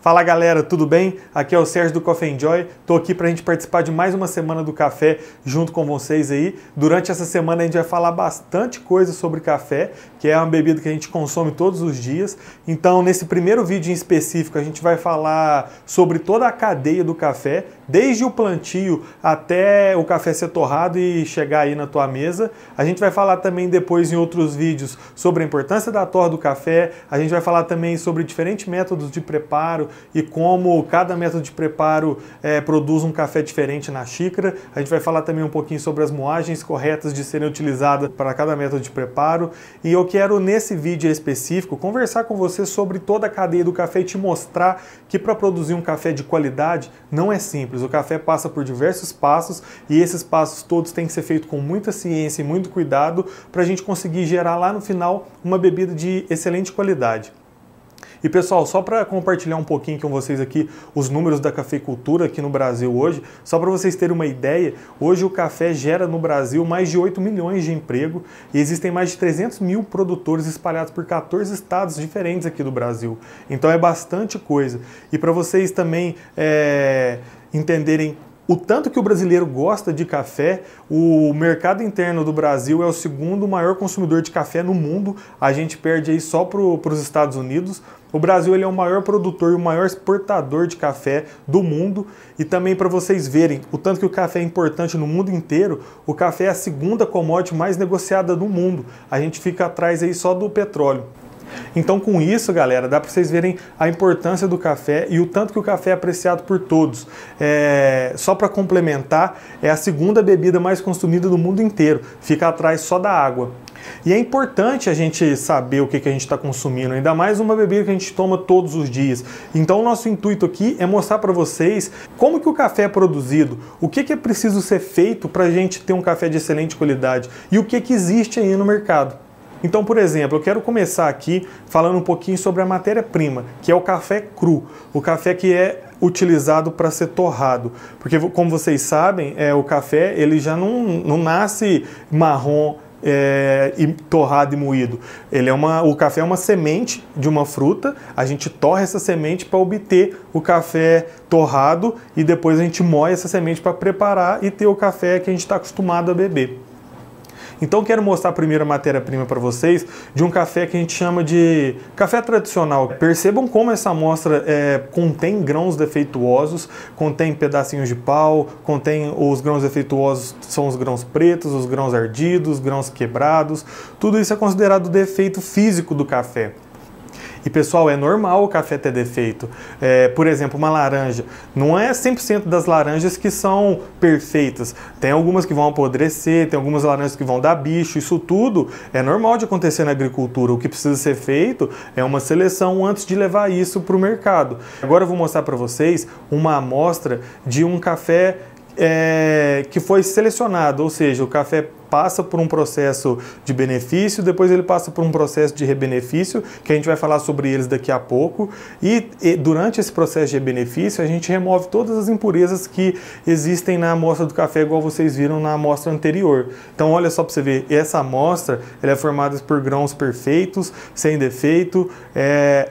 Fala galera, tudo bem? Aqui é o Sérgio do Coffee Enjoy. Tô aqui pra gente participar de mais uma semana do café junto com vocês aí. Durante essa semana a gente vai falar bastante coisa sobre café, que é uma bebida que a gente consome todos os dias. Então, nesse primeiro vídeo em específico, a gente vai falar sobre toda a cadeia do café, desde o plantio até o café ser torrado e chegar aí na tua mesa. A gente vai falar também depois em outros vídeos sobre a importância da torra do café. A gente vai falar também sobre diferentes métodos de preparo e como cada método de preparo produz um café diferente na xícara. A gente vai falar também um pouquinho sobre as moagens corretas de serem utilizadas para cada método de preparo. E eu quero, nesse vídeo específico, conversar com você sobre toda a cadeia do café e te mostrar que para produzir um café de qualidade não é simples. O café passa por diversos passos e esses passos todos têm que ser feitos com muita ciência e muito cuidado para a gente conseguir gerar lá no final uma bebida de excelente qualidade. E pessoal, só para compartilhar um pouquinho com vocês aqui os números da cafeicultura aqui no Brasil hoje, só para vocês terem uma ideia, hoje o café gera no Brasil mais de 8 milhões de emprego e existem mais de 300 mil produtores espalhados por 14 estados diferentes aqui do Brasil. Então é bastante coisa. E para vocês também entenderem o tanto que o brasileiro gosta de café, o mercado interno do Brasil é o segundo maior consumidor de café no mundo. A gente perde aí só para os Estados Unidos. O Brasil ele é o maior produtor e o maior exportador de café do mundo. E também para vocês verem o tanto que o café é importante no mundo inteiro, o café é a segunda commodity mais negociada do mundo. A gente fica atrás aí só do petróleo. Então com isso, galera, dá para vocês verem a importância do café e o tanto que o café é apreciado por todos. Só para complementar, é a segunda bebida mais consumida do mundo inteiro, fica atrás só da água. E é importante a gente saber o que a gente está consumindo, ainda mais uma bebida que a gente toma todos os dias. Então o nosso intuito aqui é mostrar para vocês como que o café é produzido, o que é preciso ser feito para a gente ter um café de excelente qualidade e o que existe aí no mercado. Então, por exemplo, eu quero começar aqui falando um pouquinho sobre a matéria-prima, que é o café cru, o café que é utilizado para ser torrado. Porque, como vocês sabem, o café ele já não nasce marrom e torrado e moído. O café é uma semente de uma fruta, a gente torra essa semente para obter o café torrado e depois a gente moe essa semente para preparar e ter o café que a gente está acostumado a beber. Então quero mostrar a primeira matéria-prima para vocês de um café que a gente chama de café tradicional. Percebam como essa amostra contém grãos defeituosos, contém pedacinhos de pau, contém os grãos defeituosos, são os grãos pretos, os grãos ardidos, grãos quebrados. Tudo isso é considerado defeito físico do café. E pessoal, é normal o café ter defeito. Por exemplo, uma laranja. Não é 100% das laranjas que são perfeitas. Tem algumas que vão apodrecer, tem algumas laranjas que vão dar bicho. Isso tudo é normal de acontecer na agricultura. O que precisa ser feito é uma seleção antes de levar isso para o mercado. Agora eu vou mostrar para vocês uma amostra de um café que foi selecionado, ou seja, o café passa por um processo de benefício, depois ele passa por um processo de rebenefício, que a gente vai falar sobre eles daqui a pouco, e durante esse processo de rebenefício a gente remove todas as impurezas que existem na amostra do café, igual vocês viram na amostra anterior. Então olha só para você ver, essa amostra ela é formada por grãos perfeitos, sem defeito.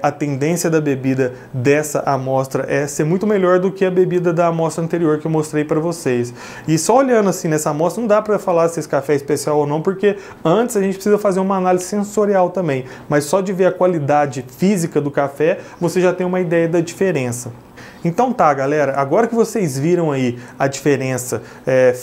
A tendência da bebida dessa amostra é ser muito melhor do que a bebida da amostra anterior que eu mostrei para vocês. E só olhando assim nessa amostra não dá para falar se esse café especial ou não, porque antes a gente precisa fazer uma análise sensorial também, mas só de ver a qualidade física do café, você já tem uma ideia da diferença. Então tá, galera, agora que vocês viram aí a diferença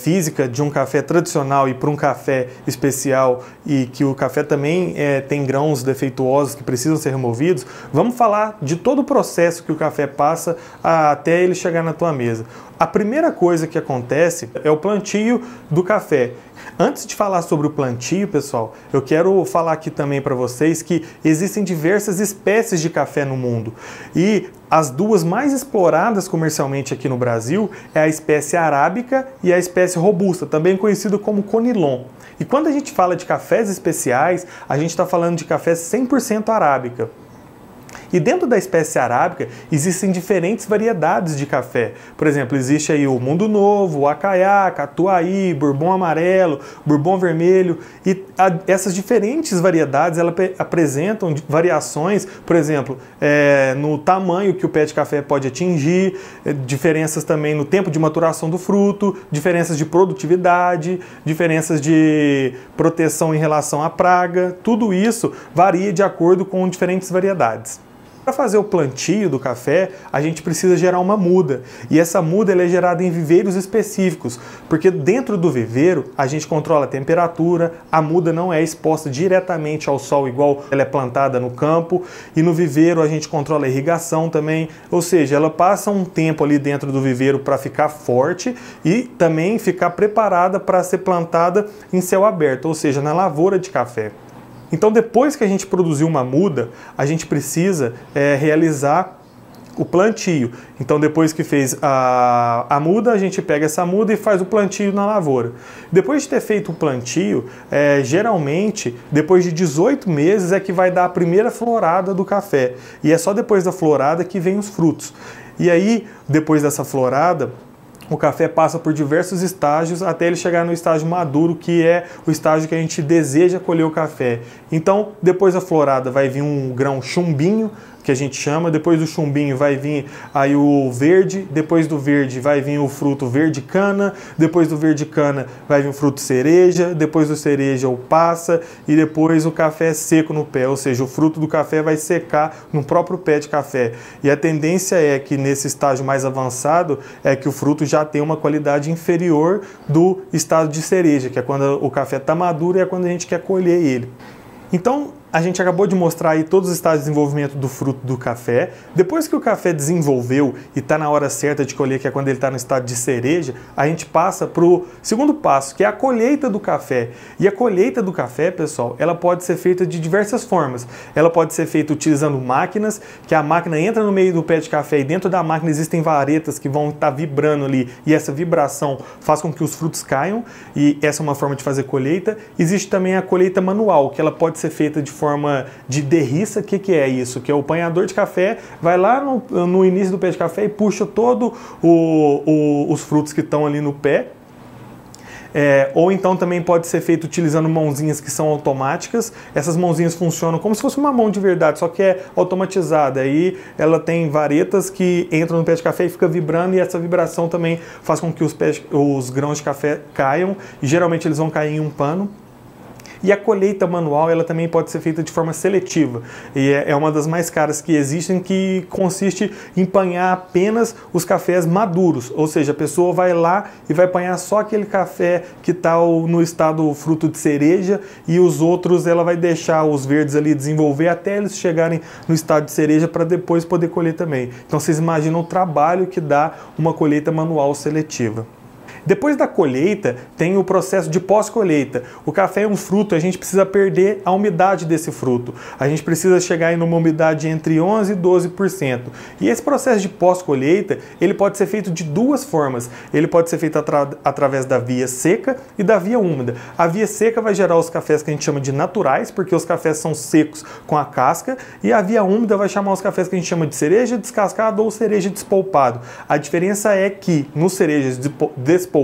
física de um café tradicional e para um café especial e que o café também tem grãos defeituosos que precisam ser removidos, vamos falar de todo o processo que o café passa até ele chegar na tua mesa. A primeira coisa que acontece é o plantio do café. Antes de falar sobre o plantio, pessoal, eu quero falar aqui também para vocês que existem diversas espécies de café no mundo. E as duas mais exploradas comercialmente aqui no Brasil é a espécie arábica e a espécie robusta, também conhecido como conilon. E quando a gente fala de cafés especiais, a gente está falando de cafés 100% arábica. E dentro da espécie arábica existem diferentes variedades de café. Por exemplo, existe aí o Mundo Novo, o Acaiá, Catuai, Bourbon Amarelo, Bourbon Vermelho, e essas diferentes variedades elas apresentam variações, por exemplo, no tamanho que o pé de café pode atingir, diferenças também no tempo de maturação do fruto, diferenças de produtividade, diferenças de proteção em relação à praga, tudo isso varia de acordo com diferentes variedades. Para fazer o plantio do café, a gente precisa gerar uma muda, e essa muda ela é gerada em viveiros específicos, porque dentro do viveiro a gente controla a temperatura, a muda não é exposta diretamente ao sol igual ela é plantada no campo, e no viveiro a gente controla a irrigação também, ou seja, ela passa um tempo ali dentro do viveiro para ficar forte e também ficar preparada para ser plantada em céu aberto, ou seja, na lavoura de café. Então, depois que a gente produziu uma muda, a gente precisa realizar o plantio. Então, depois que fez a muda, a gente pega essa muda e faz o plantio na lavoura. Depois de ter feito o plantio, geralmente, depois de 18 meses é que vai dar a primeira florada do café. E é só depois da florada que vem os frutos. E aí, depois dessa florada, o café passa por diversos estágios até ele chegar no estágio maduro, que é o estágio que a gente deseja colher o café. Então, depois da florada vai vir um grão chumbinho, que a gente chama, depois do chumbinho vai vir aí o verde, depois do verde vai vir o fruto verde cana, depois do verde cana vai vir o fruto cereja, depois do cereja o passa e depois o café seco no pé, ou seja, o fruto do café vai secar no próprio pé de café. E a tendência é que nesse estágio mais avançado é que o fruto já tem uma qualidade inferior do estado de cereja, que é quando o café está maduro e é quando a gente quer colher ele. Então, a gente acabou de mostrar aí todos os estágios de desenvolvimento do fruto do café. Depois que o café desenvolveu e está na hora certa de colher, que é quando ele está no estado de cereja, a gente passa para o segundo passo, que é a colheita do café. E a colheita do café, pessoal, ela pode ser feita de diversas formas. Ela pode ser feita utilizando máquinas, que a máquina entra no meio do pé de café e dentro da máquina existem varetas que vão estar vibrando ali e essa vibração faz com que os frutos caiam, e essa é uma forma de fazer colheita. Existe também a colheita manual, que ela pode ser feita de forma de derriça. O que é isso? Que é o apanhador de café, vai lá no início do pé de café e puxa todo os frutos que estão ali no pé. Ou então também pode ser feito utilizando mãozinhas que são automáticas. Essas mãozinhas funcionam como se fosse uma mão de verdade, só que é automatizada. Aí ela tem varetas que entram no pé de café e fica vibrando, e essa vibração também faz com que os grãos de café caiam, e geralmente eles vão cair em um pano. E a colheita manual ela também pode ser feita de forma seletiva, e é uma das mais caras que existem, que consiste em apanhar apenas os cafés maduros, ou seja, a pessoa vai lá e vai apanhar só aquele café que está no estado fruto de cereja, e os outros ela vai deixar os verdes ali desenvolver até eles chegarem no estado de cereja para depois poder colher também. Então vocês imaginam o trabalho que dá uma colheita manual seletiva. Depois da colheita, tem o processo de pós-colheita. O café é um fruto, a gente precisa perder a umidade desse fruto. A gente precisa chegar em uma umidade entre 11% e 12%. E esse processo de pós-colheita, ele pode ser feito de duas formas. Ele pode ser feito através da via seca e da via úmida. A via seca vai gerar os cafés que a gente chama de naturais, porque os cafés são secos com a casca, e a via úmida vai chamar os cafés que a gente chama de cereja descascado ou cereja despolpado. A diferença é que nos cerejas despolpados,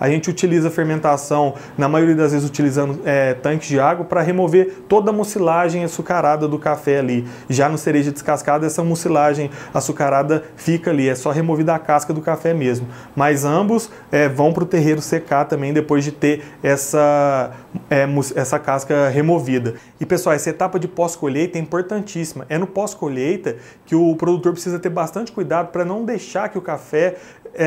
a gente utiliza fermentação, na maioria das vezes utilizando tanques de água, para remover toda a mucilagem açucarada do café ali. Já no cereja descascada, essa mucilagem açucarada fica ali, é só removida a casca do café mesmo. Mas ambos vão para o terreiro secar também depois de ter essa casca removida. E pessoal, essa etapa de pós-colheita é importantíssima. É no pós-colheita que o produtor precisa ter bastante cuidado para não deixar que o café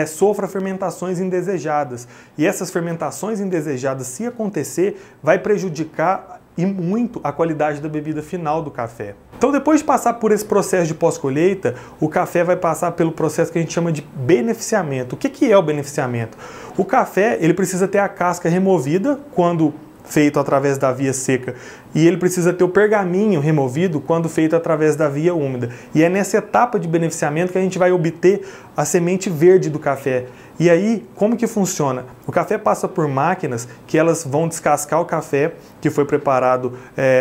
sofra fermentações indesejadas. E essas fermentações indesejadas, se acontecer, vai prejudicar e muito a qualidade da bebida final do café. Então, depois de passar por esse processo de pós-colheita, o café vai passar pelo processo que a gente chama de beneficiamento. O que é o beneficiamento? O café ele precisa ter a casca removida quando feito através da via seca e ele precisa ter o pergaminho removido quando feito através da via úmida. E é nessa etapa de beneficiamento que a gente vai obter a semente verde do café. E aí, como que funciona? O café passa por máquinas que elas vão descascar o café que foi preparado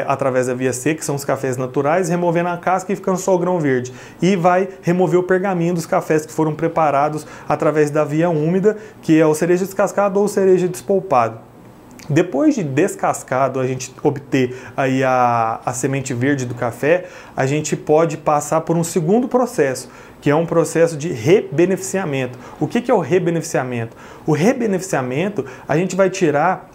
através da via seca, que são os cafés naturais, removendo a casca e ficando só o grão verde. E vai remover o pergaminho dos cafés que foram preparados através da via úmida, que é o cereja descascado ou o cereja despolpado. Depois de descascado, a gente obter aí a semente verde do café, a gente pode passar por um segundo processo, que é um processo de rebeneficiamento. O que é o rebeneficiamento? O rebeneficiamento, a gente vai tirar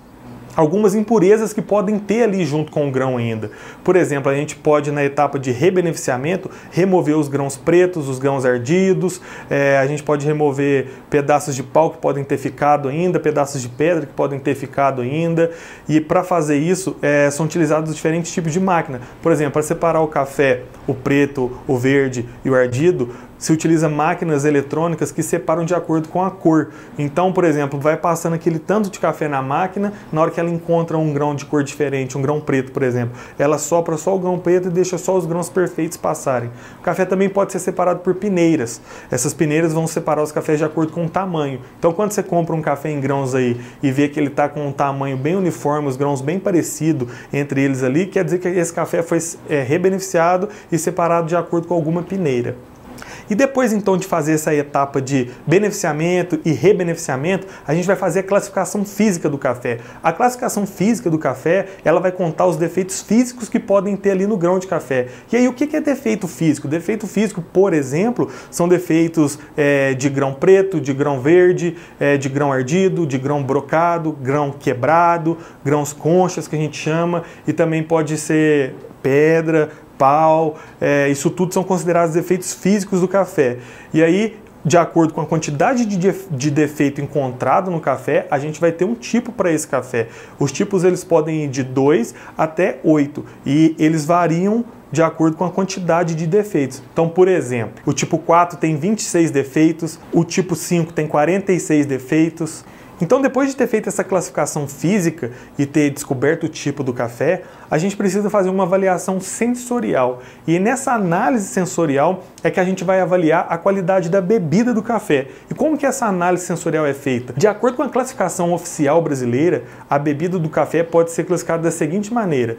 algumas impurezas que podem ter ali junto com o grão ainda. Por exemplo, a gente pode, na etapa de rebeneficiamento, remover os grãos pretos, os grãos ardidos, a gente pode remover pedaços de pau que podem ter ficado ainda, pedaços de pedra que podem ter ficado ainda, e para fazer isso são utilizados diferentes tipos de máquina. Por exemplo, para separar o café, o preto, o verde e o ardido, se utiliza máquinas eletrônicas que separam de acordo com a cor. Então, por exemplo, vai passando aquele tanto de café na máquina, na hora que ela encontra um grão de cor diferente, um grão preto, por exemplo, ela sopra só o grão preto e deixa só os grãos perfeitos passarem. O café também pode ser separado por peneiras. Essas peneiras vão separar os cafés de acordo com o tamanho. Então, quando você compra um café em grãos aí e vê que ele está com um tamanho bem uniforme, os grãos bem parecidos entre eles ali, quer dizer que esse café foi rebeneficiado e separado de acordo com alguma peneira. E depois então de fazer essa etapa de beneficiamento e rebeneficiamento, a gente vai fazer a classificação física do café. A classificação física do café, ela vai contar os defeitos físicos que podem ter ali no grão de café. E aí o que é defeito físico? Defeito físico, por exemplo, são defeitos de grão preto, de grão verde, de grão ardido, de grão brocado, grão quebrado, grãos conchas que a gente chama, e também pode ser pedra, pau, isso tudo são considerados defeitos físicos do café. E aí, de acordo com a quantidade de defeito encontrado no café, a gente vai ter um tipo para esse café. Os tipos eles podem ir de 2 até 8 e eles variam de acordo com a quantidade de defeitos. Então, por exemplo, o tipo 4 tem 26 defeitos, o tipo 5 tem 46 defeitos. Então, depois de ter feito essa classificação física e ter descoberto o tipo do café, a gente precisa fazer uma avaliação sensorial. E nessa análise sensorial é que a gente vai avaliar a qualidade da bebida do café. E como que essa análise sensorial é feita? De acordo com a classificação oficial brasileira, a bebida do café pode ser classificada da seguinte maneira,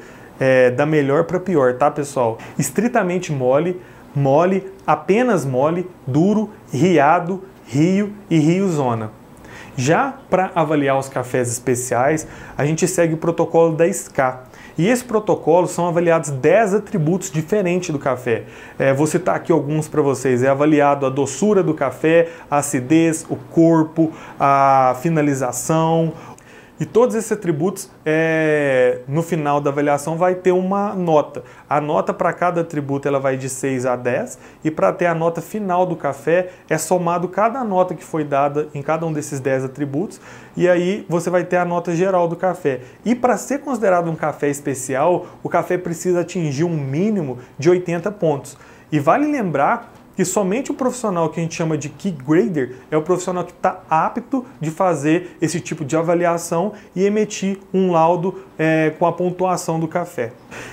da melhor para pior, tá, pessoal? Estritamente mole, mole, apenas mole, duro, riado, rio e riozona. Já para avaliar os cafés especiais, a gente segue o protocolo da SCA. E esse protocolo são avaliados 10 atributos diferentes do café. Vou citar aqui alguns para vocês. É avaliado a doçura do café, a acidez, o corpo, a finalização. E todos esses atributos, no final da avaliação, vai ter uma nota. A nota para cada atributo ela vai de 6 a 10 e para ter a nota final do café é somado cada nota que foi dada em cada um desses 10 atributos e aí você vai ter a nota geral do café. E para ser considerado um café especial, o café precisa atingir um mínimo de 80 pontos. E vale lembrar que somente o profissional que a gente chama de Key Grader é o profissional que está apto de fazer esse tipo de avaliação e emitir um laudo com a pontuação do café.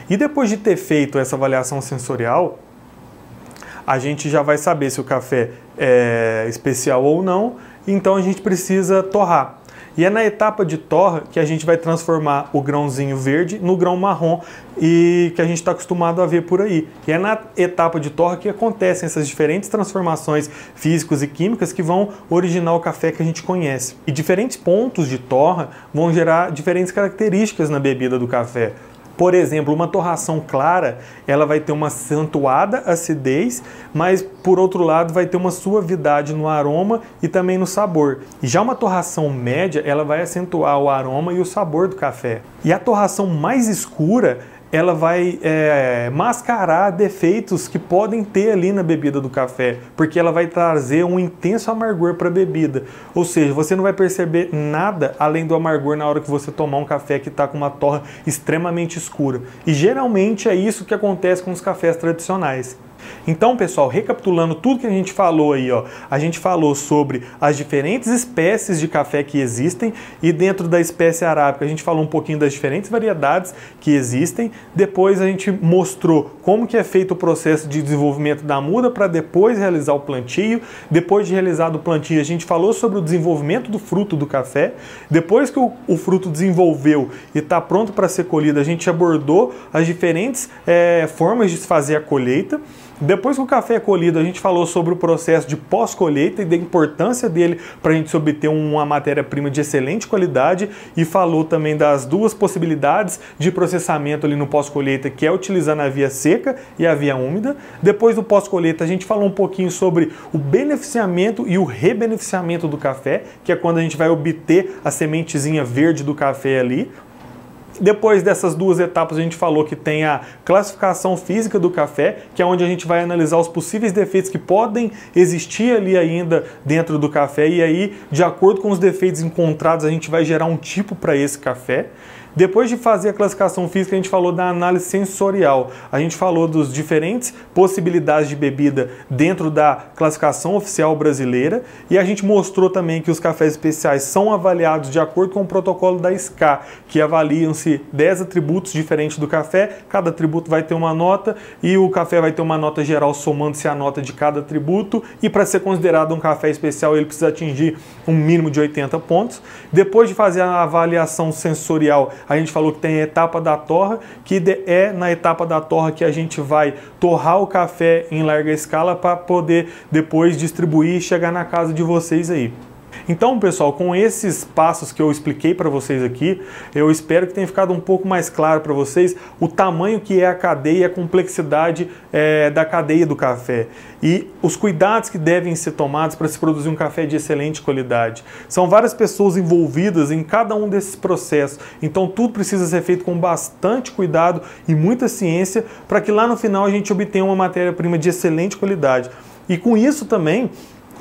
E depois de ter feito essa avaliação sensorial, a gente já vai saber se o café é especial ou não, então a gente precisa torrar. E é na etapa de torra que a gente vai transformar o grãozinho verde no grão marrom e que a gente está acostumado a ver por aí. E é na etapa de torra que acontecem essas diferentes transformações físicas e químicas que vão originar o café que a gente conhece. E diferentes pontos de torra vão gerar diferentes características na bebida do café. Por exemplo, uma torração clara, ela vai ter uma acentuada acidez, mas por outro lado vai ter uma suavidade no aroma e também no sabor. E já uma torração média, ela vai acentuar o aroma e o sabor do café. E a torração mais escura, ela vai mascarar defeitos que podem ter ali na bebida do café, porque ela vai trazer um intenso amargor para a bebida. Ou seja, você não vai perceber nada além do amargor na hora que você tomar um café que está com uma torra extremamente escura. E geralmente é isso que acontece com os cafés tradicionais. Então, pessoal, recapitulando tudo que a gente falou aí, ó, a gente falou sobre as diferentes espécies de café que existem e dentro da espécie arábica a gente falou um pouquinho das diferentes variedades que existem. Depois a gente mostrou como que é feito o processo de desenvolvimento da muda para depois realizar o plantio. Depois de realizado o plantio, a gente falou sobre o desenvolvimento do fruto do café. Depois que o fruto desenvolveu e está pronto para ser colhido, a gente abordou as diferentes formas de se fazer a colheita. Depois que o café é colhido, a gente falou sobre o processo de pós-colheita e da importância dele para a gente obter uma matéria-prima de excelente qualidade e falou também das duas possibilidades de processamento ali no pós-colheita, que é utilizando a via seca e a via úmida. Depois do pós-colheita, a gente falou um pouquinho sobre o beneficiamento e o rebeneficiamento do café, que é quando a gente vai obter a sementezinha verde do café ali. Depois dessas duas etapas a gente falou que tem a classificação física do café, que é onde a gente vai analisar os possíveis defeitos que podem existir ali ainda dentro do café e aí, de acordo com os defeitos encontrados, a gente vai gerar um tipo para esse café. Depois de fazer a classificação física, a gente falou da análise sensorial. A gente falou dos diferentes possibilidades de bebida dentro da classificação oficial brasileira e a gente mostrou também que os cafés especiais são avaliados de acordo com o protocolo da SCA, que avaliam-se 10 atributos diferentes do café, cada atributo vai ter uma nota e o café vai ter uma nota geral somando-se a nota de cada atributo e para ser considerado um café especial ele precisa atingir um mínimo de 80 pontos. Depois de fazer a avaliação sensorial, a gente falou que tem a etapa da torra, que é na etapa da torra que a gente vai torrar o café em larga escala para poder depois distribuir e chegar na casa de vocês aí. Então, pessoal, com esses passos que eu expliquei para vocês aqui, eu espero que tenha ficado um pouco mais claro para vocês o tamanho que é a cadeia e a complexidade da cadeia do café e os cuidados que devem ser tomados para se produzir um café de excelente qualidade. São várias pessoas envolvidas em cada um desses processos, então tudo precisa ser feito com bastante cuidado e muita ciência para que lá no final a gente obtenha uma matéria-prima de excelente qualidade. E com isso também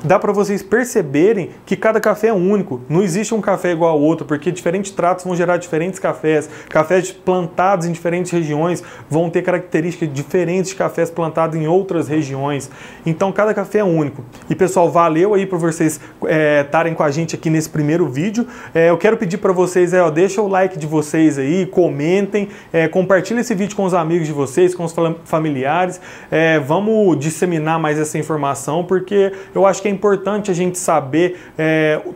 dá para vocês perceberem que cada café é único. Não existe um café igual ao outro, porque diferentes tratos vão gerar diferentes cafés. Cafés plantados em diferentes regiões vão ter características diferentes de cafés plantados em outras regiões. Então cada café é único. E pessoal, valeu aí por vocês estarem com a gente aqui nesse primeiro vídeo. Eu quero pedir para vocês, deixa o like de vocês aí, comentem, compartilhem esse vídeo com os amigos de vocês, com os familiares. Vamos disseminar mais essa informação, porque eu acho que é importante a gente saber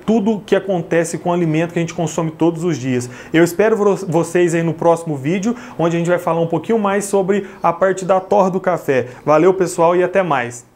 tudo que acontece com o alimento que a gente consome todos os dias. Eu espero vocês aí no próximo vídeo, onde a gente vai falar um pouquinho mais sobre a parte da torra do café. Valeu, pessoal, e até mais!